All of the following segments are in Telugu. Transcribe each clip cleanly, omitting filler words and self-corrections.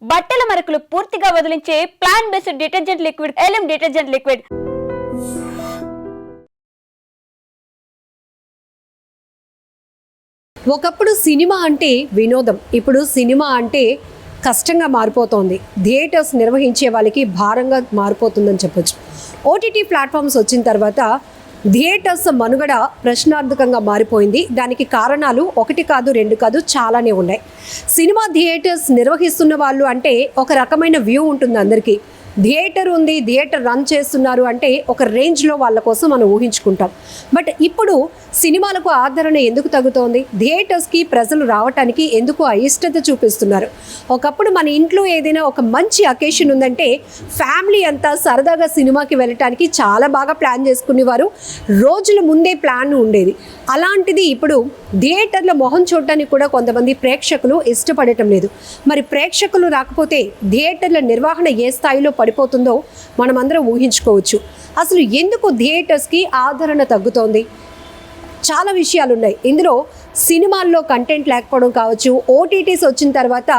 బట్టల మరకలు పూర్తిగా వదిలించే plant based detergent liquid Elim detergent liquid. ఒకప్పుడు సినిమా అంటే వినోదం, ఇప్పుడు సినిమా అంటే కష్టంగా మారిపోతోంది. థియేటర్స్ నిర్వహించే వాళ్ళకి భారంగా మారిపోతుందని చెప్పొచ్చు. ఓటీటీ ప్లాట్ఫామ్స్ వచ్చిన తర్వాత థియేటర్స్ మనుగడ ప్రశ్నార్థకంగా మారిపోయింది. దానికి కారణాలు ఒకటి కాదు, రెండు కాదు, చాలానే ఉన్నాయి. సినిమా థియేటర్స్ నిర్వహిస్తున్న వాళ్ళు అంటే ఒక రకమైన వ్యూ ఉంటుంది అందరికీ. థియేటర్ ఉంది, థియేటర్ రన్ చేస్తున్నారు అంటే ఒక రేంజ్లో వాళ్ళ కోసం మనం ఊహించుకుంటాం. బట్ ఇప్పుడు సినిమాలకు ఆదరణ ఎందుకు తగ్గుతోంది? థియేటర్స్కి ప్రజలు రావటానికి ఎందుకు అయిష్టత చూపిస్తున్నారు? ఒకప్పుడు మన ఇంట్లో ఏదైనా ఒక మంచి అకేషన్ ఉందంటే ఫ్యామిలీ అంతా సరదాగా సినిమాకి వెళ్ళటానికి చాలా బాగా ప్లాన్ చేసుకునేవారు. రోజుల ముందే ప్లాన్ ఉండేది. అలాంటిది ఇప్పుడు థియేటర్ల మొహం చూడటానికి కూడా కొంతమంది ప్రేక్షకులు ఇష్టపడటం లేదు. మరి ప్రేక్షకులు రాకపోతే థియేటర్ల నిర్వహణ ఏ స్థాయిలో పడిపోతుందో మనమందరం ఊహించుకోవచ్చు. అసలు ఎందుకు థియేటర్స్కి ఆదరణ తగ్గుతోంది? చాలా విషయాలు ఉన్నాయి ఇందులో. సినిమాల్లో కంటెంట్ లేకపోవడం కావచ్చు, ఓటీటీస్ వచ్చిన తర్వాత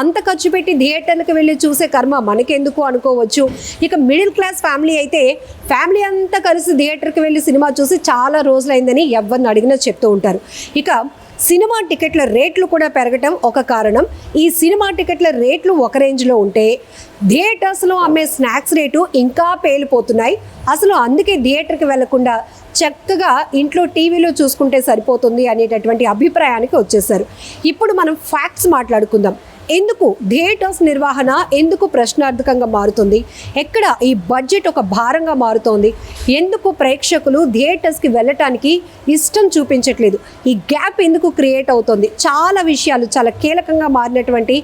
అంత ఖర్చు పెట్టి థియేటర్లకు వెళ్ళి చూసే కర్మ మనకెందుకు అనుకోవచ్చు. ఇక మిడిల్ క్లాస్ ఫ్యామిలీ అయితే ఫ్యామిలీ అంతా కలిసి థియేటర్కి వెళ్ళి సినిమా చూసి చాలా రోజులైందని ఎవరిని అడిగినా చెప్తూ ఉంటారు. ఇక సినిమా టికెట్ల రేట్లు కూడా పెరగటం ఒక కారణం. ఈ సినిమా టికెట్ల రేట్లు ఒక రేంజ్లో ఉంటే థియేటర్స్లో అమ్మే స్నాక్స్ రేటు ఇంకా పేలిపోతున్నాయి. అసలు అందుకే థియేటర్కి వెళ్లకుండా చక్కగా ఇంట్లో టీవీలో చూసుకుంటే సరిపోతుంది అనేటటువంటి అభిప్రాయానికి వచ్చేసారు. ఇప్పుడు మనం ఫ్యాక్ట్స్ మాట్లాడుకుందాం. ఎందుకు థియేటర్స్ నిర్వహణ ఎందుకు ప్రశ్నార్థకంగా మారుతుంది? ఎక్కడ ఈ బడ్జెట్ ఒక భారంగా మారుతోంది? ఎందుకు ప్రేక్షకులు థియేటర్స్కి వెళ్ళటానికి ఇష్టం చూపించట్లేదు? ఈ గ్యాప్ ఎందుకు క్రియేట్ అవుతుంది? చాలా విషయాలు, చాలా కీలకంగా మారినటువంటి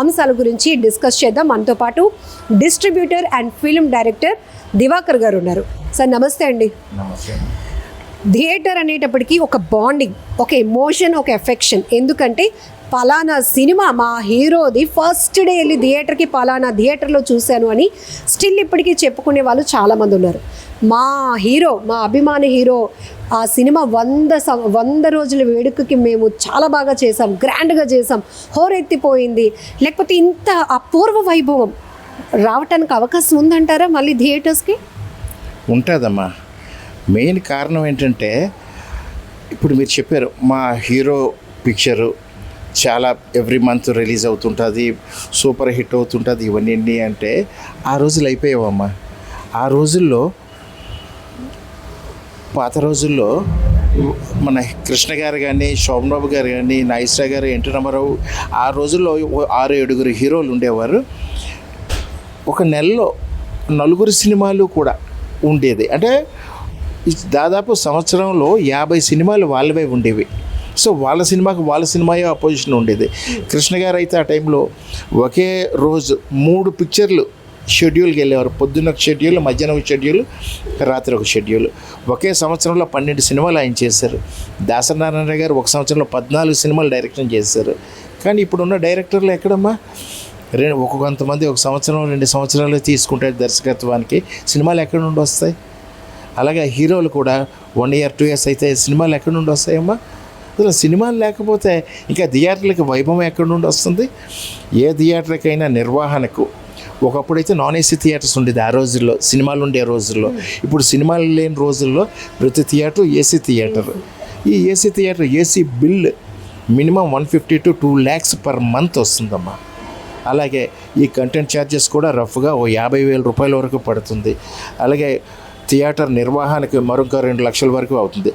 అంశాల గురించి డిస్కస్ చేద్దాం. మనతో పాటు distributor and film director Divakar గారు ఉన్నారు. సార్ నమస్తే అండి. థియేటర్ అనేటప్పటికీ ఒక బాండింగ్, ఒక ఎమోషన్, ఒక ఎఫెక్షన్. ఎందుకంటే పలానా సినిమా మా హీరోది ఫస్ట్ డే వెళ్ళి థియేటర్కి పలానా థియేటర్లో చూశాను అని స్టిల్ ఇప్పటికీ చెప్పుకునే వాళ్ళు చాలామంది ఉన్నారు. మా హీరో, మా అభిమాన హీరో ఆ సినిమా 100 రోజుల వేడుకకి మేము చాలా బాగా చేసాం, గ్రాండ్గా చేసాం, హోరెత్తిపోయింది, లేకపోతే ఇంత అపూర్వ వైభవం రావటానికి అవకాశం ఉందంటారా మళ్ళీ థియేటర్స్కి? ఉంటుందమ్మా. మెయిన్ కారణం ఏంటంటే ఇప్పుడు మీరు చెప్పారు మా హీరో పిక్చరు చాలా ఎవ్రీ మంత్ రిలీజ్ అవుతుంటుంది, సూపర్ హిట్ అవుతుంటుంది. ఇవన్నీ అంటే ఆ రోజులు అయిపోయావమ్మా. ఆ రోజుల్లో, పాత రోజుల్లో మన కృష్ణ గారు కానీ, శోభనబాబు గారు కానీ, నాగేశ్వరరావు గారు, ఎన్టీ రామారావు, ఆ రోజుల్లో 6-7 హీరోలు ఉండేవారు. ఒక నెలలో 4 సినిమాలు కూడా ఉండేది. అంటే దాదాపు సంవత్సరంలో 50 సినిమాలు వాళ్ళవే ఉండేవి. సో వాళ్ళ సినిమాయే అపోజిషన్ ఉండేది. కృష్ణ గారు అయితే ఆ టైంలో ఒకే రోజు 3 పిక్చర్లు షెడ్యూల్కి వెళ్ళేవారు. పొద్దున్న ఒక షెడ్యూల్, మధ్యాహ్నం ఒక షెడ్యూల్, రాత్రి ఒక షెడ్యూల్. ఒకే సంవత్సరంలో 12 సినిమాలు ఆయన చేశారు. దాసనారాయణ గారు ఒక సంవత్సరంలో 14 సినిమాలు డైరెక్షన్ చేశారు. కానీ ఇప్పుడున్న డైరెక్టర్లు ఎక్కడమ్మా? కొంతమంది ఒక సంవత్సరం 2 సంవత్సరాలు తీసుకుంటారు దర్శకత్వానికి. సినిమాలు ఎక్కడి నుండి వస్తాయి? అలాగే హీరోలు కూడా 1 year 2 years అయితే సినిమాలు ఎక్కడి నుండి వస్తాయమ్మా? అసలు సినిమాలు లేకపోతే ఇంకా థియేటర్లకి వైభవం ఎక్కడి నుండి వస్తుంది? ఏ థియేటర్కైనా నిర్వహణకు ఒకప్పుడైతే నాన్ ఏసీ థియేటర్స్ ఉండేది. ఆ రోజుల్లో సినిమాలు ఉండే రోజుల్లో. ఇప్పుడు సినిమాలు లేని రోజుల్లో ప్రతి థియేటర్ ఏసీ థియేటర్. ఈ AC theatre AC bill minimum 150 to 2 lakhs per month వస్తుందమ్మా. అలాగే ఈ కంటెంట్ ఛార్జెస్ కూడా రఫ్గా 50,000 రూపాయల వరకు పడుతుంది. అలాగే థియేటర్ నిర్వహణకి మరొక 2 లక్షల వరకు అవుతుంది.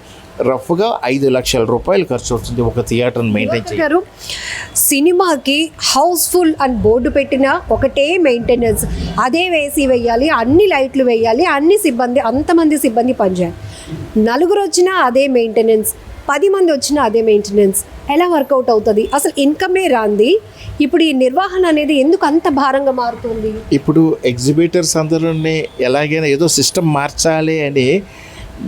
రఫ్గా 5 లక్షల రూపాయలు ఖర్చు అవుతుంది ఒక థియేటర్ని మెయింటైన్ చేయడం. సినిమాకి హౌస్ఫుల్ అని బోర్డు పెట్టినా ఒకటే మెయింటెనెన్స్, అదే వేసి వేయాలి, అన్ని లైట్లు వేయాలి, అంతమంది సిబ్బంది పనిచేయాలి. 4 వచ్చినా అదే మెయింటెనెన్స్, 10 మంది వచ్చినా అదే మెయింటెనెన్స్. ఎలా వర్కౌట్ అవుతుంది? అసలు ఇన్కమే రాంది. ఇప్పుడు ఈ నిర్వహణ అనేది ఎందుకు అంత భారంగా మారుతుంది? ఇప్పుడు ఎగ్జిబిటర్స్ అందరినీ ఎలాగైనా ఏదో సిస్టమ్ మార్చాలి అని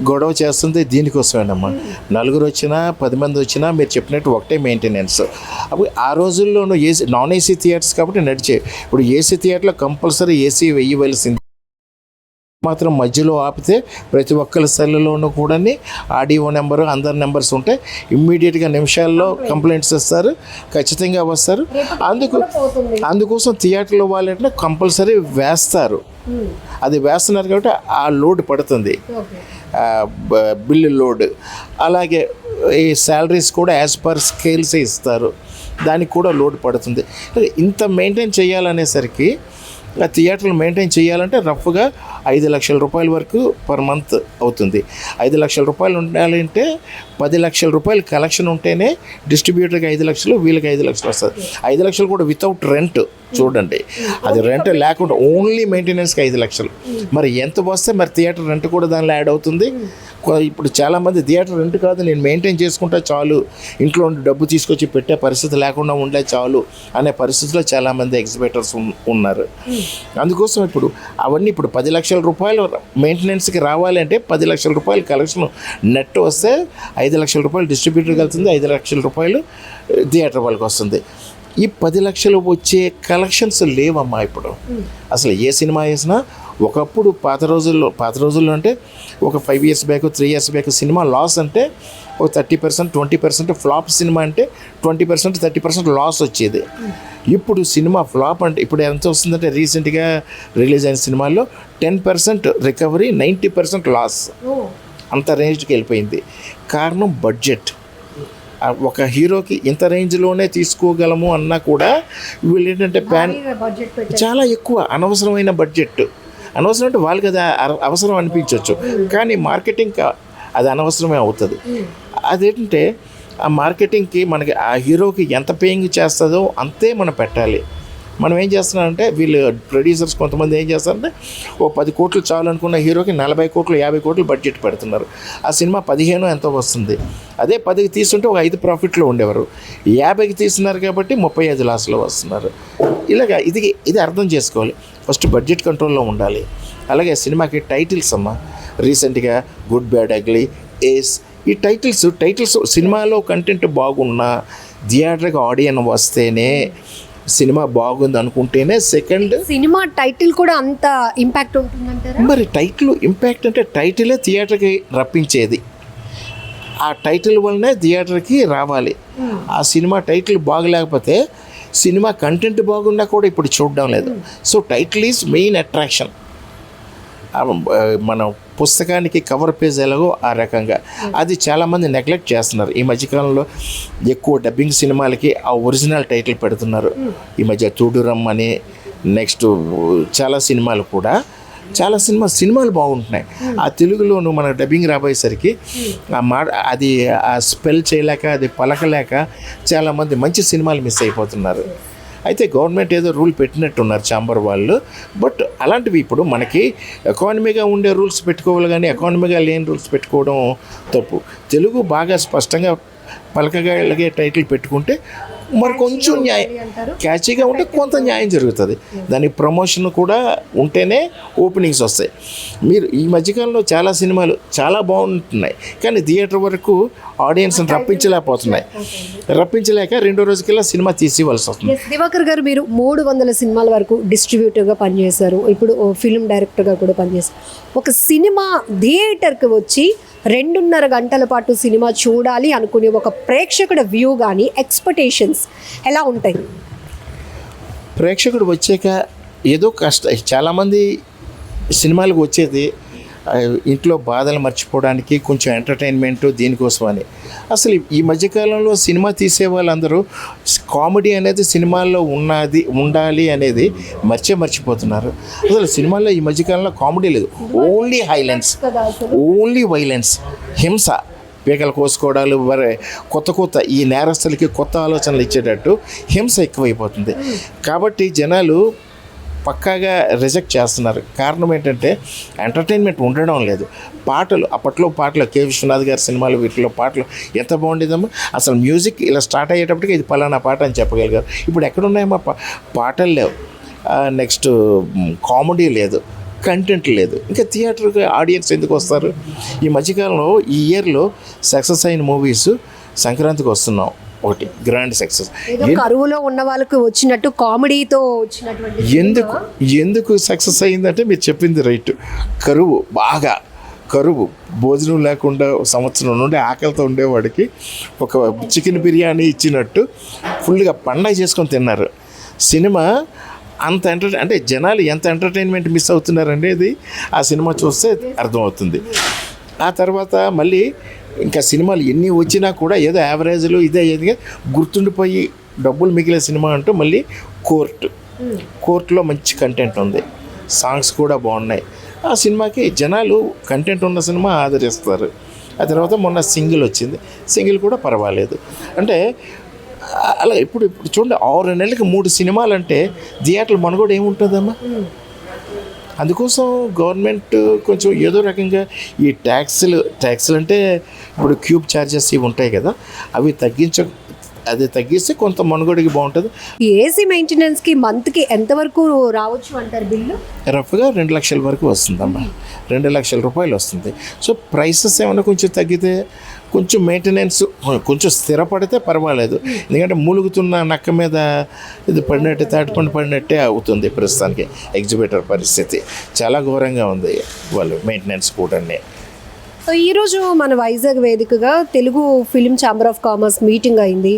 గొడవ చేస్తుంది దీనికోసమేనమ్మా. 4 వచ్చినా 10 మంది వచ్చినా మీరు చెప్పినట్టు ఒకటే మెయింటెనెన్స్. అప్పుడు ఆ రోజుల్లోనూ నాన్ ఏసీ థియేటర్స్ కాబట్టి నడిచే. ఇప్పుడు ఏసీ థియేటర్లో కంపల్సరీ ఏసీ వేయవలసింది. మాత్రం మధ్యలో ఆపితే ప్రతి ఒక్కరి సెల్లులోనూ కూడా ఆడియో నెంబరు అందరి నెంబర్స్ ఉంటాయి. ఇమ్మీడియట్గా నిమిషాల్లో కంప్లైంట్స్ ఇస్తారు, ఖచ్చితంగా వస్తారు. అందుకోసం థియేటర్లో వాళ్ళంటే కంపల్సరీ వేస్తారు. అది వేస్తున్నారు కాబట్టి ఆ లోడ్ పడుతుంది, బిల్లు లోడ్. అలాగే ఈ శాలరీస్ కూడా యాజ్ పర్ స్కేల్సే ఇస్తారు, దానికి కూడా లోడ్ పడుతుంది. ఇంత మెయింటైన్ చేయాలనేసరికి ఆ థియేటర్లు మెయింటైన్ చేయాలంటే రఫ్గా 5 లక్షల రూపాయల వరకు పర్ మంత్ అవుతుంది. 5 లక్షల రూపాయలు ఉండాలంటే 10 లక్షల రూపాయలు కలెక్షన్ ఉంటేనే డిస్ట్రిబ్యూటర్కి 5 లక్షలు, వీళ్ళకి 5 లక్షలు వస్తుంది. 5 లక్షలు కూడా వితౌట్ రెంట్. చూడండి, అది రెంట్ లేకుండా ఓన్లీ మెయింటెనెన్స్కి 5 లక్షలు. మరి ఎంత వస్తే మరి థియేటర్ రెంట్ కూడా దానిలో యాడ్ అవుతుంది. ఇప్పుడు చాలామంది థియేటర్ రెంట్ కాదు, నేను మెయింటైన్ చేసుకుంటా చాలు, ఇంట్లో డబ్బు తీసుకొచ్చి పెట్టే పరిస్థితి లేకుండా ఉండే చాలు అనే పరిస్థితిలో చాలామంది ఎగ్జిబిటర్స్ ఉన్నారు. అందుకోసం ఇప్పుడు అవన్నీ ఇప్పుడు 10 లక్షల రూపాయలు మెయింటెనెన్స్కి రావాలంటే 10 లక్షల రూపాయలు కలెక్షన్ నెట్ వస్తే 5 లక్షల రూపాయలు డిస్ట్రిబ్యూటర్కి వెళ్తుంది, 5 లక్షల రూపాయలు థియేటర్ వాళ్ళకి వస్తుంది. ఈ 10 లక్షలు వచ్చే కలెక్షన్స్ లేవమ్మా ఇప్పుడు. అసలు ఏ సినిమా వేసినా ఒకప్పుడు పాత రోజుల్లో అంటే ఒక 5 years back 3 years back cinema loss అంటే ఒక 30%, 20%, ఫ్లాప్ సినిమా అంటే 20%, 30% లాస్ వచ్చేది. ఇప్పుడు సినిమా ఫ్లాప్ అంటే ఇప్పుడు ఎంత వస్తుందంటే రీసెంట్గా రిలీజ్ అయిన సినిమాల్లో 10% రికవరీ, 90% లాస్, అంత రేంజ్కి వెళ్ళిపోయింది. కారణం బడ్జెట్. ఒక హీరోకి ఇంత రేంజ్లోనే తీసుకోగలము అన్నా కూడా వీళ్ళు ఏంటంటే చాలా ఎక్కువ అనవసరమైన బడ్జెట్. అనవసరం అంటే వాళ్ళకి అది అవసరం అనిపించవచ్చు, కానీ మార్కెటింగ్ అది అనవసరమే అవుతుంది. అదేంటంటే ఆ మార్కెటింగ్కి మనకి ఆ హీరోకి ఎంత పేయింగ్ చేస్తుందో అంతే మనం పెట్టాలి. మనం ఏం చేస్తున్నామంటే వీళ్ళు ప్రొడ్యూసర్స్ కొంతమంది ఏం చేస్తారంటే ఓ 10 కోట్లు చాలు అనుకున్న హీరోకి 40 కోట్లు 50 కోట్లు బడ్జెట్ పెడుతున్నారు. ఆ సినిమా 15 ఎంతో వస్తుంది. అదే 10కి తీసుంటే ఒక 5 ప్రాఫిట్లో ఉండేవారు. 50కి తీస్తున్నారు కాబట్టి 35 లాస్లో వస్తున్నారు. ఇలాగా ఇది అర్థం చేసుకోవాలి. ఫస్ట్ బడ్జెట్ కంట్రోల్లో ఉండాలి. అలాగే సినిమాకి టైటిల్స్ అమ్మా, రీసెంట్గా గుడ్ బ్యాడ్ అగ్లీ, ఏస్, ఈ టైటిల్స్ సినిమాలో కంటెంట్ బాగున్నా థియేటర్కి ఆడియన్స్ వస్తేనే సినిమా బాగుంది అనుకుంటేనే సెకండ్ సినిమా టైటిల్ కూడా అంత ఇంపాక్ట్ ఉంటుందంటారా? మరి టైటిల్ ఇంపాక్ట్ అంటే టైటిలే థియేటర్కి రప్పించేది. ఆ టైటిల్ వల్లనే థియేటర్కి రావాలి. ఆ సినిమా టైటిల్ బాగలేకపోతే సినిమా కంటెంట్ బాగున్నా కూడా ఇప్పుడు చూడడం లేదు. So title is main attraction. మన పుస్తకానికి కవర్ పేజ్ ఎలాగో ఆ రకంగా అది చాలామంది నెగ్లెక్ట్ చేస్తున్నారు. ఈ మధ్యకాలంలో ఎక్కువ డబ్బింగ్ సినిమాలకి ఆ ఒరిజినల్ టైటిల్ పెడుతున్నారు. ఈ మధ్య తూడురమ్ అని, నెక్స్ట్ చాలా సినిమాలు కూడా చాలా సినిమాలు బాగుంటున్నాయి. ఆ తెలుగులోను మన డబ్బింగ్ రాబోయేసరికి అది ఆ స్పెల్ చేయలేక, అది పలకలేక చాలామంది మంచి సినిమాలు మిస్ అయిపోతున్నారు. అయితే గవర్నమెంట్ ఏదో రూల్ పెట్టినట్టున్నారు ఛాంబర్ వాళ్ళు. బట్ అలాంటివి ఇప్పుడు మనకి ఎకానమీగా ఉండే రూల్స్ పెట్టుకోవాలి, కానీ ఎకానమీగా లేని రూల్స్ పెట్టుకోవడం తప్పు. తెలుగు బాగా స్పష్టంగా పలకగలిగే టైటిల్ పెట్టుకుంటే మరి కొంచెం క్యాచీగా ఉంటే కొంత న్యాయం జరుగుతుంది. దానికి ప్రమోషన్ కూడా ఉంటేనే ఓపెనింగ్స్ వస్తాయి. మీరు ఈ మధ్యకాలంలో చాలా సినిమాలు చాలా బాగుంటున్నాయి, కానీ థియేటర్ వరకు ఆడియన్స్ని రప్పించలేక రెండో రోజుకల్లా సినిమా తీసివ్వాల్సి వస్తుంది. దివాకర్ గారు, మీరు 300 సినిమాల వరకు డిస్ట్రిబ్యూటర్గా పనిచేశారు, ఇప్పుడు ఫిల్మ్ డైరెక్టర్గా కూడా పనిచేశారు. ఒక సినిమా థియేటర్కి వచ్చి 2.5 గంటల పాటు సినిమా చూడాలి అనుకునే ఒక ప్రేక్షకుడి వ్యూ కానీ ఎక్స్పెక్టేషన్స్ ఎలా ఉంటాయి? ప్రేక్షకుడు వచ్చాక ఏదో చాలామంది సినిమాలకు వచ్చేది ఇంట్లో బాధలు మర్చిపోవడానికి, కొంచెం ఎంటర్టైన్మెంటు, దీనికోసమని. అసలు ఈ మధ్యకాలంలో సినిమా తీసే వాళ్ళందరూ కామెడీ అనేది సినిమాల్లో ఉండాలి అనేది మర్చిపోతున్నారు. అసలు సినిమాల్లో ఈ మధ్యకాలంలో కామెడీ లేదు, ఓన్లీ వైలెన్స్, హింస, పీకలు కోసుకోవడాలు, కొత్త ఈ నేరస్తులకి కొత్త ఆలోచనలు ఇచ్చేటట్టు హింస ఎక్కువైపోతుంది. కాబట్టి జనాలు పక్కాగా రిజెక్ట్ చేస్తున్నారు. కారణం ఏంటంటే ఎంటర్టైన్మెంట్ ఉండడం లేదు. అప్పట్లో పాటలు కె విశ్వనాథ్ గారి సినిమాలు, వీటిలో పాటలు ఎంత బాగుండేదమ్మా. అసలు మ్యూజిక్ ఇలా స్టార్ట్ అయ్యేటప్పటికి ఇది పలానా పాట అని చెప్పగలిగారు. ఇప్పుడు ఎక్కడున్నాయమ్మా పాటలు లేవు, నెక్స్ట్ కామెడీ లేదు, కంటెంట్ లేదు. ఇంకా థియేటర్కి ఆడియన్స్ ఎందుకు వస్తారు? ఈ మధ్యకాలంలో ఈ ఇయర్లో సక్సెస్ అయిన మూవీస్ సంక్రాంతికి వస్తున్నాం, ఒకటి గ్రాండ్ సక్సెస్. ఏదో కరువులో ఉన్న వాళ్ళకి వచ్చినట్టు కామెడీతో వచ్చినటువంటి ఎందుకు సక్సెస్ అయ్యిందంటే మీరు చెప్పింది రైట్. బాగా కరువు, భోజనం లేకుండా సంవత్సరం నుండి ఆకలితో ఉండేవాడికి ఒక చికెన్ బిర్యానీ ఇచ్చినట్టు ఫుల్గా పండగ చేసుకొని తిన్నారు. సినిమా అంత అంటే జనాలు ఎంత ఎంటర్టైన్మెంట్ మిస్ అవుతున్నారండి, అది ఆ సినిమా చూస్తే అర్థమవుతుంది. ఆ తర్వాత మళ్ళీ ఇంకా సినిమాలు ఎన్ని వచ్చినా కూడా ఏదో యావరేజ్లు ఇదే ఏదిగా గుర్తుండిపోయి డబ్బులు మిగిలే సినిమా అంటూ మళ్ళీ కోర్టులో మంచి కంటెంట్ ఉంది, సాంగ్స్ కూడా బాగున్నాయి. ఆ సినిమాకి జనాలు కంటెంట్ ఉన్న సినిమా ఆదరిస్తారు. ఆ తర్వాత మొన్న సింగిల్ వచ్చింది, సింగిల్ కూడా పర్వాలేదు. అంటే అలా ఇప్పుడు చూడండి, 6 నెలలకి 3 సినిమాలు అంటే థియేటర్లు మనుగోడ ఏముంటుందమ్మా? అందుకోసం గవర్నమెంట్ కొంచెం ఏదో రకంగా ఈ ట్యాక్స్లు అంటే ఇప్పుడు క్యూబ్ ఛార్జెస్ ఇవి ఉంటాయి కదా, అవి తగ్గిస్తే కొంత మనుగోడికి బాగుంటుంది. ఏసీ మెయింటెనెన్స్కి మంత్కి ఎంతవరకు రావచ్చు అంటారు బిల్లు? రఫ్గా 2 లక్షల వరకు వస్తుందమ్మా, 2 లక్షల రూపాయలు వస్తుంది. సో ప్రైసెస్ ఏమైనా కొంచెం తగ్గితే, కొంచెం మెయింటెనెన్స్ కొంచెం స్థిరపడితే పర్వాలేదు. ఎందుకంటే మూలుగుతున్న నక్క మీద ఇది పడినట్టే, తాటిపండు పడినట్టే అవుతుంది ప్రస్తుతానికి. ఎగ్జిబిటర్ పరిస్థితి చాలా ఘోరంగా ఉంది, వాళ్ళు మెయింటెనెన్స్ కూడా. ఈరోజు మన వైజాగ్ వేదికగా Telugu film chamber of commerce meeting అయింది.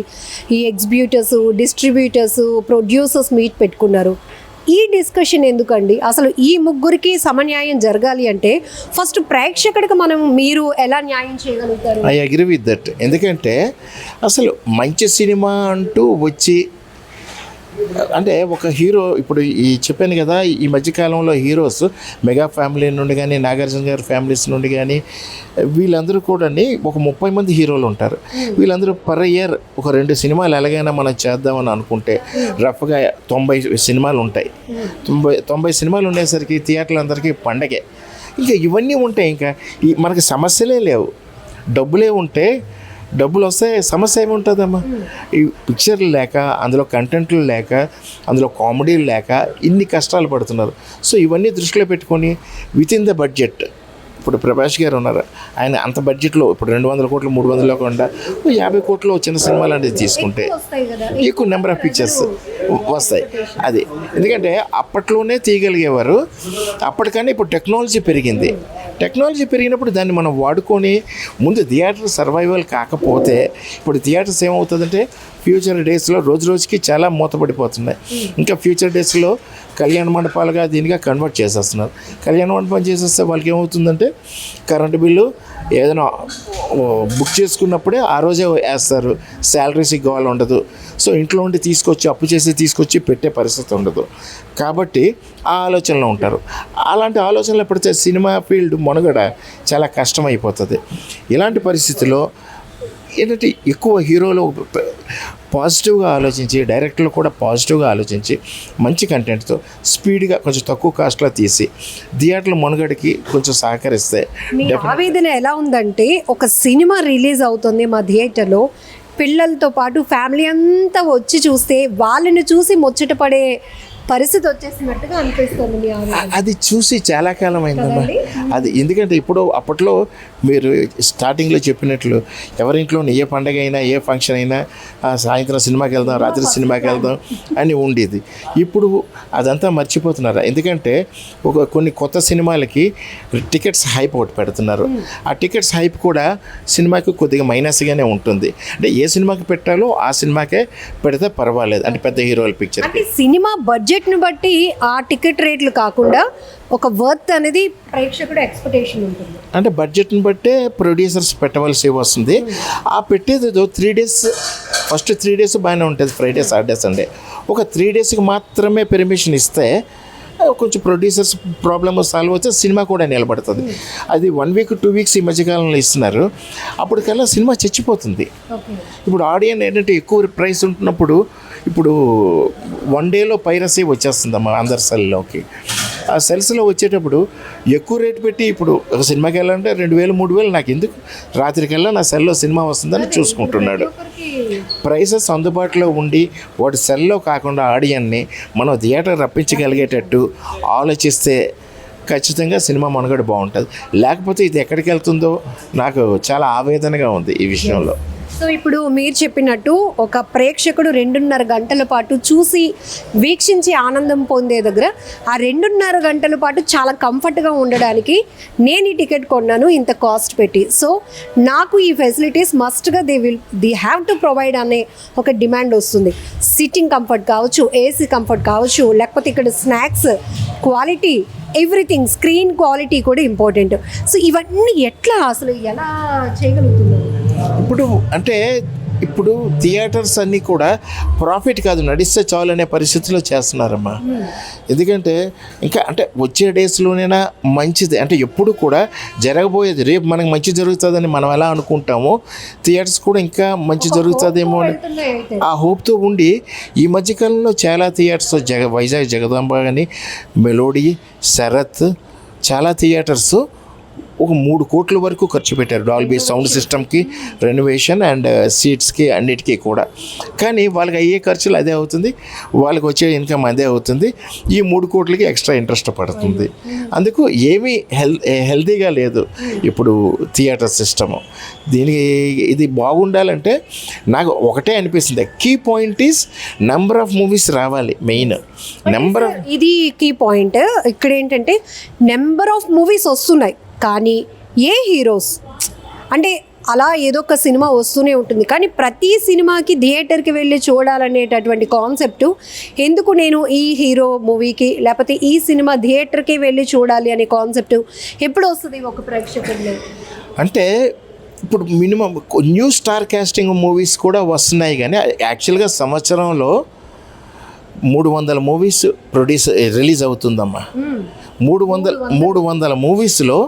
ఈ ఎగ్జిబ్యూటర్స్, డిస్ట్రిబ్యూటర్స్, ప్రొడ్యూసర్స్ మీట్ పెట్టుకున్నారు. ఈ డిస్కషన్ ఎందుకండి? అసలు ఈ ముగ్గురికి సమన్యాయం జరగాలి అంటే ఫస్ట్ ప్రేక్షకుడికి మీరు ఎలా న్యాయం చేయగలుగుతారు? I agree with that. ఎందుకంటే అసలు మంచి సినిమా అంటూ వచ్చి, అంటే ఒక హీరో, ఇప్పుడు ఈ చెప్పాను కదా, ఈ మధ్యకాలంలో హీరోస్ మెగా ఫ్యామిలీ నుండి కానీ, నాగార్జున గారి ఫ్యామిలీస్ నుండి కానీ, వీళ్ళందరూ కూడా ఒక 30 మంది హీరోలు ఉంటారు. వీళ్ళందరూ పర్ ఇయర్ ఒక 2 సినిమాలు ఎలాగైనా మనం చేద్దామని అనుకుంటే రఫ్గా 90 సినిమాలు ఉంటాయి. 90 సినిమాలు ఉండేసరికి థియేటర్లు అందరికీ పండగే. ఇంకా ఇవన్నీ ఉంటాయి, ఇంకా మనకి సమస్యలే లేవు. డబ్బులే ఉంటే, డబ్బులు వస్తే సమస్య ఏముంటుందమ్మా? ఈ పిక్చర్లు లేక, అందులో కంటెంట్లు లేక, అందులో కామెడీలు లేక ఇన్ని కష్టాలు పడుతున్నారు. సో ఇవన్నీ దృష్టిలో పెట్టుకొని వితిన్ ద బడ్జెట్, ఇప్పుడు ప్రభాస్ గారు ఉన్నారు, ఆయన అంత బడ్జెట్లో ఇప్పుడు 200 కోట్లు 300 కాకుండా 50 కోట్లు చిన్న సినిమాలు అనేది తీసుకుంటే ఎక్కువ నెంబర్ ఆఫ్ పిక్చర్స్ వస్తాయి. అది ఎందుకంటే అప్పట్లోనే తీయగలిగేవారు, అప్పటికన్నా ఇప్పుడు టెక్నాలజీ పెరిగింది. టెక్నాలజీ పెరిగినప్పుడు దాన్ని మనం వాడుకొని, ముందు థియేటర్ సర్వైవల్ కాకపోతే ఇప్పుడు థియేటర్స్ ఏమవుతుందంటే ఫ్యూచర్ డేస్లో రోజుకి చాలా మూతపడిపోతున్నాయి. ఇంకా ఫ్యూచర్ డేస్లో కళ్యాణ మండపాలుగా దీనిగా కన్వర్ట్ చేసేస్తున్నారు. కళ్యాణ మండపం చేసేస్తే వాళ్ళకి ఏమవుతుందంటే కరెంటు బిల్లు ఏదైనా బుక్ చేసుకున్నప్పుడే ఆ రోజే వేస్తారు, శాలరీస్ ఇవ్వాలి ఉండదు. సో ఇంట్లో ఉండి అప్పు చేసి తీసుకొచ్చి పెట్టే పరిస్థితి ఉండదు. కాబట్టి ఆ ఆలోచనలో ఉంటారు. అలాంటి ఆలోచనలు పడితే సినిమా ఫీల్డ్ మనుగడ చాలా కష్టమైపోతుంది. ఇలాంటి పరిస్థితుల్లో ఏంటంటే ఎక్కువ హీరోలు పాజిటివ్గా ఆలోచించి, డైరెక్టర్లు కూడా పాజిటివ్గా ఆలోచించి మంచి కంటెంట్తో స్పీడ్గా కొంచెం తక్కువ కాస్ట్లో తీసి థియేటర్ల మనుగడకి కొంచెం సహకరిస్తే. ఆవేదన ఎలా ఉందంటే, ఒక సినిమా రిలీజ్ అవుతుంది మా థియేటర్లో, పిల్లలతో పాటు ఫ్యామిలీ అంతా వచ్చి చూస్తే వాళ్ళని చూసి ముచ్చటపడే పరిస్థితి వచ్చేసినట్టుగా అనిపిస్తుంది. అది చూసి చాలా కాలం అయిందమ్మా. అది ఎందుకంటే అప్పట్లో మీరు స్టార్టింగ్లో చెప్పినట్లు ఎవరింట్లో ఏ పండగ అయినా, ఏ ఫంక్షన్ అయినా సాయంత్రం సినిమాకి వెళ్దాం, రాత్రి సినిమాకి వెళ్దాం అని ఉండేది. ఇప్పుడు అదంతా మర్చిపోతున్నారు. ఎందుకంటే కొన్ని కొత్త సినిమాలకి టికెట్స్ హైప్ ఒకటి పెడుతున్నారు. ఆ టికెట్స్ హైప్ కూడా సినిమాకి కొద్దిగా మైనస్గానే ఉంటుంది. అంటే ఏ సినిమాకి పెట్టాలో ఆ సినిమాకే పెడితే పర్వాలేదు, అంటే పెద్ద హీరోల పిక్చర్. సినిమా బడ్జెట్ను బట్టి ఆ టికెట్ రేట్లు కాకుండా ఒక వర్త్ అనేది ప్రేక్షకుడు ఎక్స్పెక్టేషన్ ఉంటుంది. అంటే బడ్జెట్ని బట్టే ప్రొడ్యూసర్స్ పెట్టవలసి వస్తుంది. ఆ పెట్టేది 3 డేస్, ఫస్ట్ 3 డేస్ బాగానే ఉంటుంది, ఫ్రైడే సాటర్డే సండే. ఒక 3 డేస్కి మాత్రమే పెర్మిషన్ ఇస్తే కొంచెం ప్రొడ్యూసర్స్ ప్రాబ్లమ్ సాల్వ్ అవుతే సినిమా కూడా నిలబడుతుంది. అది 1 వీక్ 2 వీక్స్ ఈ మధ్యకాలంలో ఇస్తున్నారు. అప్పటికల్లా సినిమా చచ్చిపోతుంది. ఇప్పుడు ఆడియన్స్ ఏంటంటే ఎక్కువ ప్రైస్ ఉంటున్నప్పుడు ఇప్పుడు 1 డేలో పైరసీ వచ్చేస్తుందమ్మా అందరి సెల్లోకి. ఆ సెల్స్లో వచ్చేటప్పుడు ఎక్కువ రేటు పెట్టి, ఇప్పుడు ఒక సినిమాకి వెళ్ళాలంటే 2000 3000 నాకు ఎందుకు, రాత్రికల్లా నా సెల్లో సినిమా వస్తుందని చూసుకుంటున్నాడు. ప్రైసెస్ అందుబాటులో ఉండి వాటి సెల్లో కాకుండా ఆడియన్ని మనం థియేటర్ రప్పించగలిగేటట్టు ఆలోచిస్తే ఖచ్చితంగా సినిమా మనుగడ బాగుంటుంది. లేకపోతే ఇది ఎక్కడికి వెళ్తుందో నాకు చాలా ఆవేదనగా ఉంది ఈ విషయంలో. సో ఇప్పుడు మీరు చెప్పినట్టు ఒక ప్రేక్షకుడు 2.5 గంటల పాటు చూసి వీక్షించి ఆనందం పొందే దగ్గర ఆ 2.5 గంటల పాటు చాలా కంఫర్ట్గా ఉండడానికి నేను ఈ టికెట్ కొన్నాను ఇంత కాస్ట్ పెట్టి. సో నాకు ఈ ఫెసిలిటీస్ మస్ట్గా దే హ్యావ్ టు ప్రొవైడ్ అనే ఒక డిమాండ్ వస్తుంది. సిట్టింగ్ కంఫర్ట్ కావచ్చు, ఏసీ కంఫర్ట్ కావచ్చు, లేకపోతే ఇక్కడ snacks quality, everything, screen quality కూడా ఇంపార్టెంట్. సో ఇవన్నీ ఎట్లా అసలు ఎలా చేయగలుగుతున్నారు? ఇప్పుడు థియేటర్స్ అన్నీ కూడా ప్రాఫిట్ కాదు, నడిస్తే చాలు అనే పరిస్థితిలో చేస్తున్నారమ్మా. ఎందుకంటే ఇంకా వచ్చే డేస్లోనైనా మంచిది, ఎప్పుడు కూడా జరగబోయేది రేపు మనకు మంచి జరుగుతుందని మనం ఎలా అనుకుంటామో థియేటర్స్ కూడా ఇంకా మంచి జరుగుతుందేమో అని ఆ హోప్తో ఉండి ఈ మధ్యకాలంలో చాలా థియేటర్స్ వైజాగ్ జగదాంబ కానీ, మెలోడీ, శరత్, చాలా థియేటర్స్ ఒక 3 కోట్ల వరకు ఖర్చు పెట్టారు డాల్బీ సౌండ్ సిస్టమ్కి, రెనోవేషన్ అండ్ సీట్స్కి, అన్నిటికీ కూడా. కానీ వాళ్ళకి అయ్యే ఖర్చులు అదే అవుతుంది, వాళ్ళకి వచ్చే ఇన్కమ్ అదే అవుతుంది. ఈ 3 కోట్లకి ఎక్స్ట్రా ఇంట్రెస్ట్ పడుతుంది. అందుకు ఏమీ హెల్తీగా లేదు ఇప్పుడు థియేటర్ సిస్టము. ఇది బాగుండాలంటే నాకు ఒకటే అనిపిస్తుంది, key point is number of movies రావాలి. మెయిన్ నెంబర్ ఇది కీ పాయింట్. ఇక్కడ ఏంటంటే నెంబర్ ఆఫ్ మూవీస్ వస్తున్నాయి కానీ ఏ హీరోస్ అలా ఏదో ఒక సినిమా వస్తూనే ఉంటుంది. కానీ ప్రతి సినిమాకి థియేటర్కి వెళ్ళి చూడాలనేటటువంటి కాన్సెప్ట్ ఎందుకు, నేను ఈ హీరో మూవీకి లేకపోతే ఈ సినిమా థియేటర్కి వెళ్ళి చూడాలి అనే కాన్సెప్ట్ ఎప్పుడు వస్తుంది ఒక ప్రేక్షకుడిలో? ఇప్పుడు minimum new star casting movies కూడా వస్తున్నాయి. కానీ యాక్చువల్గా సంవత్సరంలో 300 మూవీస్ రిలీజ్ అవుతుందమ్మా. 300 మూవీస్లో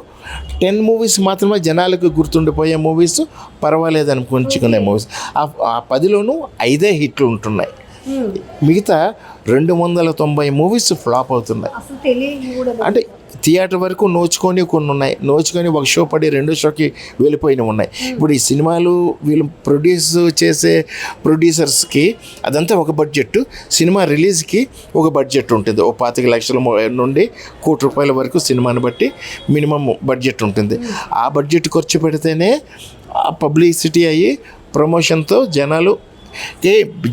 10 మూవీస్ మాత్రమే జనాలకు గుర్తుండిపోయే మూవీస్, పర్వాలేదు అనిపించుకునే మూవీస్. ఆ 10లోనూ 5 హిట్లు ఉంటున్నాయి. మిగతా 290 మూవీస్ ఫ్లాప్ అవుతున్నాయి. థియేటర్ వరకు నోచుకొని కొన్ని ఉన్నాయి, నోచుకొని ఒక షో పడి 2వ షోకి వెళ్ళిపోయినవి ఉన్నాయి. ఇప్పుడు ఈ సినిమాలు వీళ్ళు ప్రొడ్యూస్ చేసే ప్రొడ్యూసర్స్కి అదంతా ఒక బడ్జెట్, సినిమా రిలీజ్కి ఒక బడ్జెట్ ఉంటుంది. ఓ 25 లక్షల నుండి ₹1 కోటి వరకు సినిమాని బట్టి మినిమం బడ్జెట్ ఉంటుంది. ఆ బడ్జెట్ ఖర్చు పెడితేనే పబ్లిసిటీ అయ్యి ప్రమోషన్తో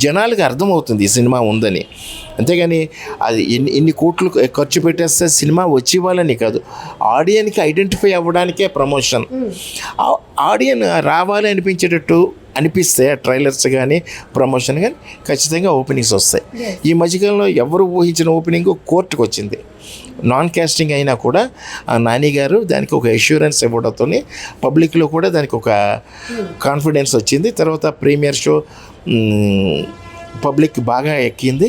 జనాలకు అర్థమవుతుంది ఈ సినిమా ఉందని. అంతేగాని అది ఇన్ని కోట్లు ఖర్చు పెట్టేస్తే సినిమా వచ్చి వాళ్ళని కాదు, ఆడియన్కి ఐడెంటిఫై అవ్వడానికే ప్రమోషన్. ఆడియన్ రావాలి అనిపించేటట్టు అనిపిస్తే ట్రైలర్స్ కానీ, ప్రమోషన్ కానీ ఖచ్చితంగా ఓపెనింగ్స్ వస్తాయి. ఈ మధ్యకాలంలో ఎవరు ఊహించిన ఓపెనింగ్ కోర్టుకు వచ్చింది. నాన్ కాస్టింగ్ అయినా కూడా నాని గారు దానికి ఒక అష్యూరెన్స్ ఇవ్వడంతో పబ్లిక్లో కూడా దానికి ఒక కాన్ఫిడెన్స్ వచ్చింది. తర్వాత ప్రీమియర్ షో పబ్లిక్ బాగా ఎక్కింది.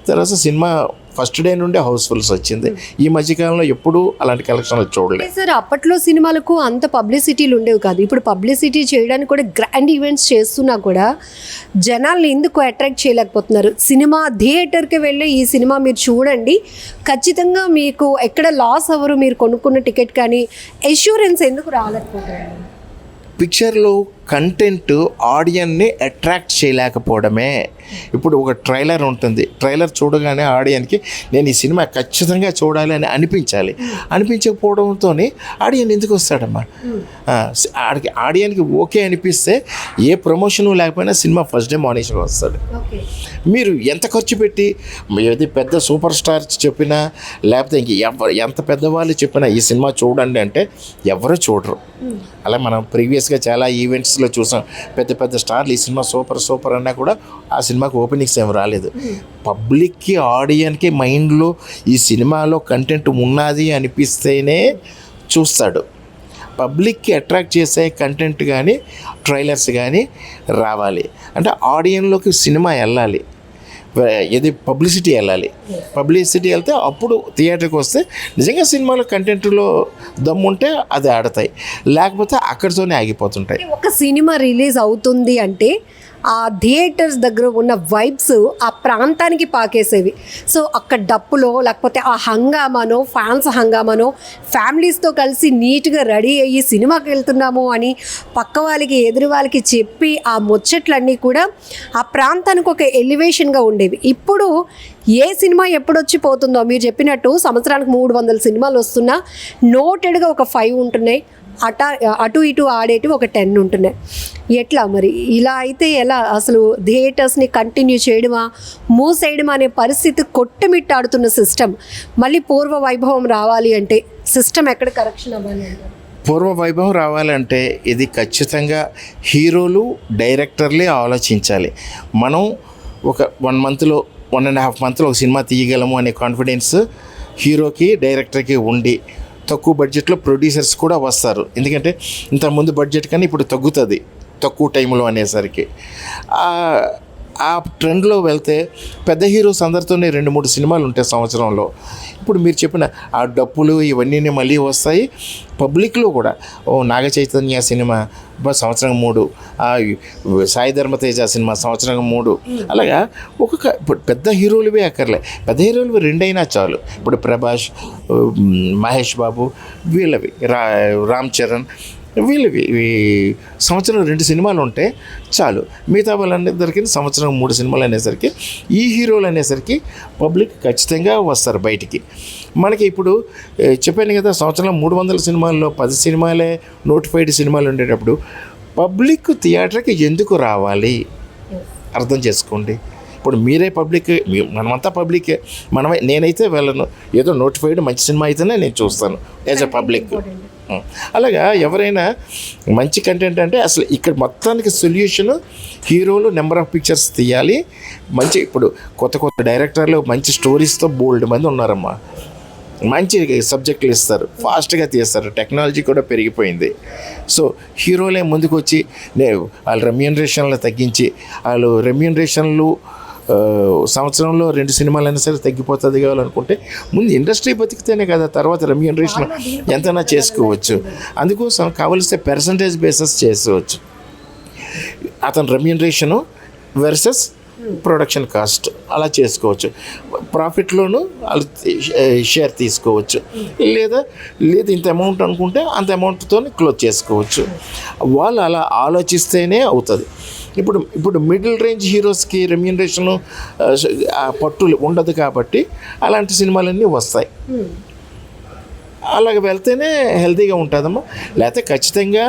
తర్వాత సినిమా ఫస్ట్ డే నుండే హౌస్ఫుల్స్ వచ్చింది. ఈ మధ్యకాలంలో ఎప్పుడూ అలాంటి కలెక్షన్లు చూడలేదు సార్. అప్పట్లో సినిమాలకు అంత పబ్లిసిటీలు ఉండేవి కాదు. ఇప్పుడు పబ్లిసిటీ చేయడానికి కూడా గ్రాండ్ ఈవెంట్స్ చేస్తున్నా కూడా జనాల్ని ఎందుకు అట్రాక్ట్ చేయలేకపోతున్నారు? సినిమా థియేటర్కి వెళ్ళి ఈ సినిమా మీరు చూడండి, ఖచ్చితంగా మీకు ఎక్కడ లాస్ అవ్వరు, మీరు కొనుక్కున్న టికెట్ కానీ అష్యూరెన్స్ ఎందుకు రాలేకపోతున్నారు? పిక్చర్లో కంటెంట్ ఆడియన్ని అట్రాక్ట్ చేయలేకపోవడమే. ఇప్పుడు ఒక ట్రైలర్ ఉంటుంది, ట్రైలర్ చూడగానే ఆడియన్కి నేను ఈ సినిమా ఖచ్చితంగా చూడాలి అని అనిపించకపోవడంతో ఆడియన్ ఎందుకు వస్తాడమ్మా? ఆడియన్కి ఓకే అనిపిస్తే ఏ ప్రమోషను లేకపోయినా cinema first day morning show వస్తాడు. మీరు ఎంత ఖర్చు పెట్టి ఏది పెద్ద సూపర్ స్టార్ చెప్పినా లేకపోతే ఎంత పెద్దవాళ్ళు చెప్పినా ఈ సినిమా చూడండి అంటే ఎవరు చూడరు. అలా మనం ప్రీవియస్గా చాలా ఈవెంట్స్లో చూసాం, పెద్ద పెద్ద స్టార్లు ఈ సినిమా సూపర్ అన్నా కూడా ఆ సినిమాకి ఓపెనింగ్స్ ఏమి రాలేదు. పబ్లిక్కి, ఆడియన్కి మైండ్లో ఈ సినిమాలో కంటెంట్ ఉన్నది అనిపిస్తేనే చూస్తాడు. పబ్లిక్కి అట్రాక్ట్ చేసే కంటెంట్ కానీ, ట్రైలర్స్ కానీ రావాలి అంటే ఆడియన్లోకి సినిమా వెళ్ళాలి, ఇది పబ్లిసిటీ వెళ్ళాలి. పబ్లిసిటీ వెళ్తే అప్పుడు థియేటర్కి వస్తే నిజంగా సినిమాలో కంటెంట్లో దమ్ముంటే అది ఆడతాయి, లేకపోతే అక్కడితోనే ఆగిపోతుంటాయి. ఒక సినిమా రిలీజ్ అవుతుంది అంటే ఆ థియేటర్స్ దగ్గర ఉన్న వైబ్స్ ఆ ప్రాంతానికి పాకేసేవి. సో అక్కడ డప్పులో లేకపోతే ఆ హంగామానో, ఫ్యాన్స్ హంగామానో, ఫ్యామిలీస్తో కలిసి నీట్గా రెడీ అయ్యి సినిమాకి వెళ్తున్నాము అని పక్క వాళ్ళకి, ఎదురు వాళ్ళకి చెప్పి ఆ ముచ్చట్లన్నీ కూడా ఆ ప్రాంతానికి ఒక ఎలివేషన్గా ఉండేవి. ఇప్పుడు ఏ సినిమా ఎప్పుడొచ్చి పోతుందో, మీరు చెప్పినట్టు సంవత్సరానికి 300 సినిమాలు వస్తున్నా నోటెడ్గా ఒక 5 ఉంటున్నాయి. అటు ఇటు ఆడేటివి ఒక 10 ఉంటున్నాయి. ఎట్లా మరి ఇలా అయితే ఎలా? అసలు థియేటర్స్ని కంటిన్యూ చేయడమా, మూసేయడమా అనే పరిస్థితి కొట్టుమిట్టాడుతున్న సిస్టమ్ మళ్ళీ పూర్వ వైభవం రావాలి అంటే సిస్టమ్ ఎక్కడ కరెక్షన్ అవ్వాలి అంటారు? పూర్వ వైభవం రావాలంటే ఇది ఖచ్చితంగా హీరోలు, డైరెక్టర్లే ఆలోచించాలి. మనం ఒక 1 మంత్లో 1.5 మంత్లో ఒక సినిమా తీయగలము అనే కాన్ఫిడెన్స్ హీరోకి, డైరెక్టర్కి ఉండి తక్కువ బడ్జెట్లో ప్రొడ్యూసర్స్ కూడా వస్తారు. ఎందుకంటే ఇంతకుముందు బడ్జెట్ కానీ ఇప్పుడు తగ్గుతుంది తక్కువ టైంలో అనేసరికి. ఆ ట్రెండ్లో వెళ్తే పెద్ద హీరోస్ అందరితోనే 2-3 సినిమాలు ఉంటాయి సంవత్సరంలో. ఇప్పుడు మీరు చెప్పిన ఆ డప్పులు ఇవన్నీ మళ్ళీ వస్తాయి. పబ్లిక్లో కూడా నాగ చైతన్య సినిమా సంవత్సరం 3, సాయి ధర్మతేజ సినిమా సంవత్సరం 3, అలాగా ఇప్పుడు పెద్ద హీరోలువే అక్కర్లే, పెద్ద హీరోలు 2 అయినా చాలు. ఇప్పుడు ప్రభాస్, మహేష్ బాబు వీళ్ళవి, రామ్ చరణ్ వీళ్ళవి సంవత్సరం 2 సినిమాలు ఉంటే చాలు. మిగతా వాళ్ళందరికీ సంవత్సరం 3 సినిమాలు అనేసరికి ఈ హీరోలు అనేసరికి పబ్లిక్ ఖచ్చితంగా వస్తారు బయటికి. మనకి ఇప్పుడు చెప్పాను కదా, సంవత్సరం 300 సినిమాల్లో 10 సినిమాలే నోటిఫైడ్ సినిమాలు ఉండేటప్పుడు పబ్లిక్ థియేటర్కి ఎందుకు రావాలి అర్థం చేసుకోండి. ఇప్పుడు మీరే పబ్లిక్, మనమంతా పబ్లికే. నేనైతే వెళ్ళను, ఏదో నోటిఫైడ్ మంచి సినిమా అయితేనే నేను చూస్తాను యాజ్ ఎ పబ్లిక్. అలాగా ఎవరైనా మంచి కంటెంట్ అంటే అసలు ఇక్కడ మొత్తానికి సొల్యూషన్ హీరోలు నెంబర్ ఆఫ్ పిక్చర్స్ తీయాలి. మంచి ఇప్పుడు కొత్త డైరెక్టర్లు మంచి స్టోరీస్తో బోల్డ్ మంది ఉన్నారమ్మా. మంచి సబ్జెక్టులు ఇస్తారు, ఫాస్ట్గా తీస్తారు, టెక్నాలజీ కూడా పెరిగిపోయింది. సో హీరోలే ముందుకు వచ్చి వాళ్ళ రెమ్యూనరేషన్లు తగ్గించి, వాళ్ళు రెమ్యూనరేషన్లు సంవత్సరంలో 2 సినిమాలైనా సరే తగ్గిపోతుంది కావాలనుకుంటే ముందు ఇండస్ట్రీ బతికితేనే కదా తర్వాత రెమ్యూనరేషన్ ఎంతైనా చేసుకోవచ్చు. అందుకోసం కావలసిన పర్సంటేజ్ బేసెస్ చేసుకోవచ్చు. అతని రెమ్యూనరేషను వర్సెస్ ప్రొడక్షన్ కాస్ట్ అలా చేసుకోవచ్చు. ప్రాఫిట్లోనూ వాళ్ళు షేర్ తీసుకోవచ్చు, లేదు ఇంత అమౌంట్ అనుకుంటే అంత అమౌంట్తో క్లోజ్ చేసుకోవచ్చు. వాళ్ళు అలా ఆలోచిస్తేనే అవుతుంది. ఇప్పుడు మిడిల్ రేంజ్ హీరోస్కి రెమ్యూనరేషను పట్టు ఉండదు కాబట్టి అలాంటి సినిమాలన్నీ వస్తాయి. అలాగ వెళ్తేనే హెల్తీగా ఉంటుందమ్మా. లేకపోతే ఖచ్చితంగా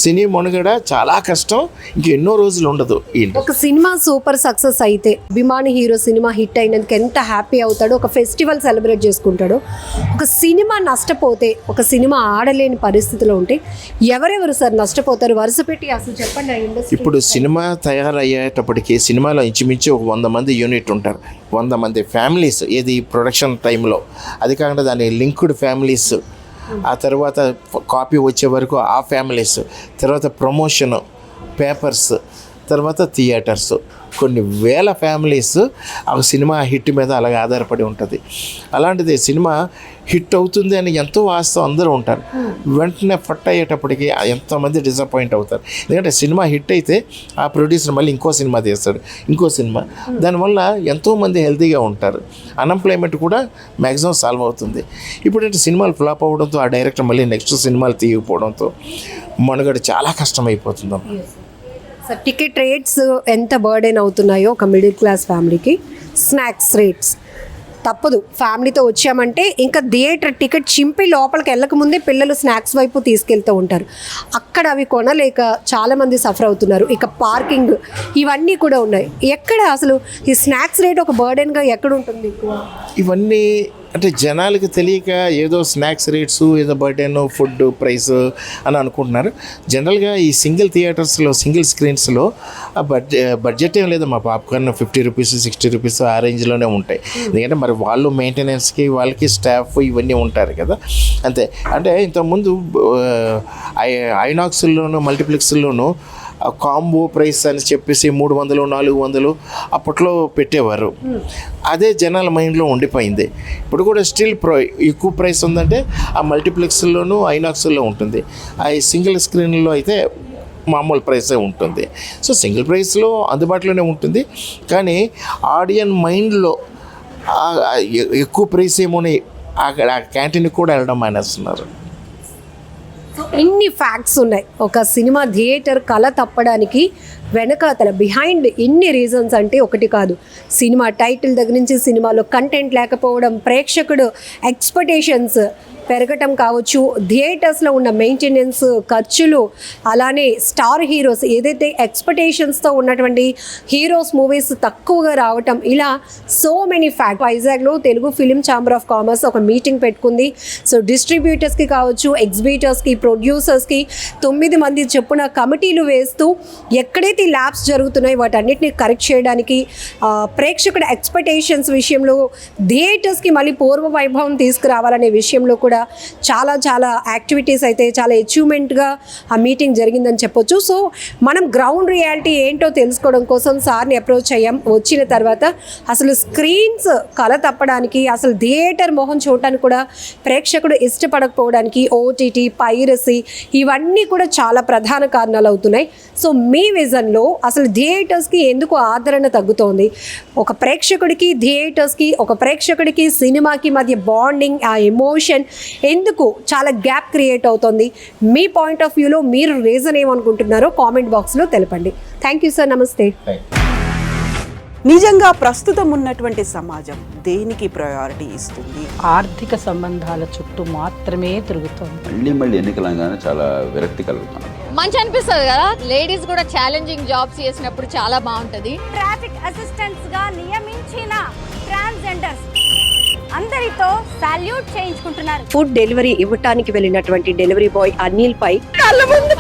సినీ మనుగడ చాలా కష్టం, ఇంకెన్నో రోజులు ఉండదు. ఒక సినిమా సూపర్ సక్సెస్ అయితే అభిమాని హీరో సినిమా హిట్ అయినందుకు ఎంత హ్యాపీ అవుతాడో, ఒక ఫెస్టివల్ సెలబ్రేట్ చేసుకుంటాడో. ఒక సినిమా నష్టపోతే, ఒక సినిమా ఆడలేని పరిస్థితిలో ఉంటే ఎవరెవరు సార్ నష్టపోతారు? వరుస పెట్టి అసలు చెప్పండి. ఆ ఇండస్ట్రీ ఇప్పుడు సినిమా తయారయ్యేటప్పటికి సినిమాలో ఇంచుమించు ఒక 100 మంది యూనిట్ ఉంటారు, 100 మంది ఫ్యామిలీస్. ఏది ప్రొడక్షన్ టైంలో, అది కాకుండా దాని లింక్డ్ ఫ్యామిలీస్, ఆ తర్వాత కాపీ వచ్చే వరకు ఆ ఫ్యామిలీస్, తర్వాత ప్రమోషను, పేపర్స్, తర్వాత థియేటర్స్, కొన్ని వేల ఫ్యామిలీస్ ఆ సినిమా హిట్ మీద అలాగే ఆధారపడి ఉంటుంది. అలాంటిది సినిమా హిట్ అవుతుంది అని ఎంతో ఆశతో అందరూ ఉంటారు. వెంటనే ఫట్ అయ్యేటప్పటికి ఎంతోమంది డిసప్పాయింట్ అవుతారు. ఎందుకంటే సినిమా హిట్ అయితే ఆ ప్రొడ్యూసర్ మళ్ళీ ఇంకో సినిమా తీస్తాడు, ఇంకో సినిమా. దానివల్ల ఎంతోమంది హెల్తీగా ఉంటారు, అన్ఎంప్లాయ్మెంట్ కూడా మ్యాక్సిమం సాల్వ్ అవుతుంది. ఇప్పుడంటే సినిమాలు ఫ్లాప్ అవ్వడంతో ఆ డైరెక్టర్ మళ్ళీ నెక్స్ట్ సినిమాలు తీయకపోవడంతో మనుగడ చాలా కష్టమైపోతుంది. సార్, టికెట్ రేట్స్ ఎంత బర్డెన్ అవుతున్నాయో ఒక మిడిల్ క్లాస్ ఫ్యామిలీకి. స్నాక్స్ రేట్స్ తప్పదు, ఫ్యామిలీతో వచ్చామంటే ఇంకా థియేటర్ టికెట్ చింపి లోపలికి వెళ్ళకముందే పిల్లలు స్నాక్స్ వైపు తీసుకెళ్తూ ఉంటారు. అక్కడ అవి కొనలేక చాలామంది సఫర్ అవుతున్నారు. ఇక పార్కింగ్ ఇవన్నీ కూడా ఉన్నాయి. ఎక్కడ అసలు ఈ స్నాక్స్ రేట్ ఒక బర్డెన్గా ఎక్కడ ఉంటుంది ఎక్కువ? ఇవన్నీ అంటే జనాలకి తెలియక ఏదో స్నాక్స్ రేట్స్, ఏదో బర్త్డేన్ ఫుడ్ ప్రైస్ అని అనుకుంటున్నారు. జనరల్గా ఈ సింగిల్ థియేటర్స్లో, సింగిల్ స్క్రీన్స్లో ఆ బడ్జెట్ ఏం లేదు. మా పాప్కార్న్ 50 రూపీస్, 60 రూపీస్ ఆ రేంజ్లోనే ఉంటాయి. ఎందుకంటే మరి వాళ్ళు మెయింటెనెన్స్కి, వాళ్ళకి స్టాఫ్ ఇవన్నీ ఉంటారు కదా, అంతే. అంటే ఇంతకుముందు ఐనాక్స్లోను, మల్టీప్లెక్స్లోను కాంబో ప్రైస్ అని చెప్పేసి 300, 400 అప్పట్లో పెట్టేవారు. అదే జనాల మైండ్లో ఉండిపోయింది. ఇప్పుడు కూడా స్టిల్ ఎక్కువ ప్రైస్ ఉందంటే ఆ మల్టీప్లెక్స్లోను, ఐనాక్స్లో ఉంటుంది. ఆ సింగిల్ స్క్రీన్లో అయితే మామూలు ప్రైసే ఉంటుంది. సో సింగిల్ ప్రైస్లో అందుబాటులోనే ఉంటుంది. కానీ ఆడియన్ మైండ్లో ఎక్కువ ప్రైస్ ఏమోని అక్కడ ఆ క్యాంటీన్కి కూడా వెళ్ళడం మానేస్తున్నారు. ఇన్ని ఫ్యాక్ట్స్ ఉన్నాయి. ఒక సినిమా థియేటర్ కళ తప్పడానికి వెనకాతల బిహైండ్ ఇన్ని రీజన్స్ అంటే ఒకటి కాదు, సినిమా టైటిల్ దగ్గర నుంచి సినిమాలో కంటెంట్ లేకపోవడం, ప్రేక్షకుడు ఎక్స్పెక్టేషన్స్ పెరగటం కావచ్చు, థియేటర్స్లో ఉన్న మెయింటెనెన్స్ ఖర్చులు, అలానే స్టార్ హీరోస్ ఏదైతే ఎక్స్పెక్టేషన్స్తో ఉన్నటువంటి హీరోస్ మూవీస్ తక్కువగా రావటం, ఇలా సో మెనీ ఫ్యాక్ట్. వైజాగ్లో Telugu film chamber of commerce ఒక మీటింగ్ పెట్టుకుంది. సో డిస్ట్రిబ్యూటర్స్కి కావచ్చు, ఎగ్జిబిటర్స్కి, ప్రొడ్యూసర్స్కి 9 మంది చొప్పున కమిటీలు వేస్తూ ఎక్కడైతే ల్యాబ్స్ జరుగుతున్నాయో వాటన్నిటిని కరెక్ట్ చేయడానికి, ప్రేక్షకుల ఎక్స్పెక్టేషన్స్ విషయంలో థియేటర్స్కి మళ్ళీ పూర్వ వైభవం తీసుకురావాలనే విషయంలో కూడా చాలా చాలా యాక్టివిటీస్ అయితే చాలా అచీవ్మెంట్గా ఆ మీటింగ్ జరిగిందని చెప్పొచ్చు. సో మనం గ్రౌండ్ రియాలిటీ ఏంటో తెలుసుకోవడం కోసం సార్ని అప్రోచ్ అయ్యాం. వచ్చిన తర్వాత అసలు స్క్రీన్స్ కళ తప్పడానికి, అసలు థియేటర్ మొహం చూడటానికి కూడా ప్రేక్షకుడు ఇష్టపడకపోవడానికి ఓటీటీ, పైరసీ ఇవన్నీ కూడా చాలా ప్రధాన కారణాలు అవుతున్నాయి. సో మీ విజన్లో అసలు థియేటర్స్కి ఎందుకు ఆదరణ తగ్గుతోంది? ఒక ప్రేక్షకుడికి థియేటర్స్కి, ఒక ప్రేక్షకుడికి సినిమాకి మధ్య బాండింగ్, ఆ ఎమోషన్ ఎందుకు చాలా గ్యాప్ క్రియేట్ అవుతుంది? మీ పాయింట్ ఆఫ్ వ్యూలో మీరు రీజన్ ఏమనుకుంటున్నారో కామెంట్ బాక్స్లో తెలపండి. థ్యాంక్ యూ సార్, నమస్తే. నిజంగా ప్రస్తుతం ఉన్నటువంటి సమాజం దేనికి ప్రయారిటీ ఇస్తుంది? ఆర్థిక సంబంధాల చుట్టూ మాత్రమే తిరుగుతోంది. మళ్ళీ ఎన్నికలంగానే చాలా విరక్తి కలుగుతున్నాం. మంచి అనిపిస్తుంది కదా, లేడీస్ కూడా ఛాలెంజింగ్ జాబ్స్ చేసినప్పుడు చాలా బాగుంటది. ట్రాఫిక్ అసిస్టెంట్స్ గా నియమించిన ట్రాన్స్జెండర్స్ అందరితో సాల్యూట్ చేయించుకుంటున్నారు. ఫుడ్ డెలివరీ ఇవ్వటానికి వెళ్ళినటువంటి డెలివరీ బాయ్ అనిల్ పై కళ్ళ ముందు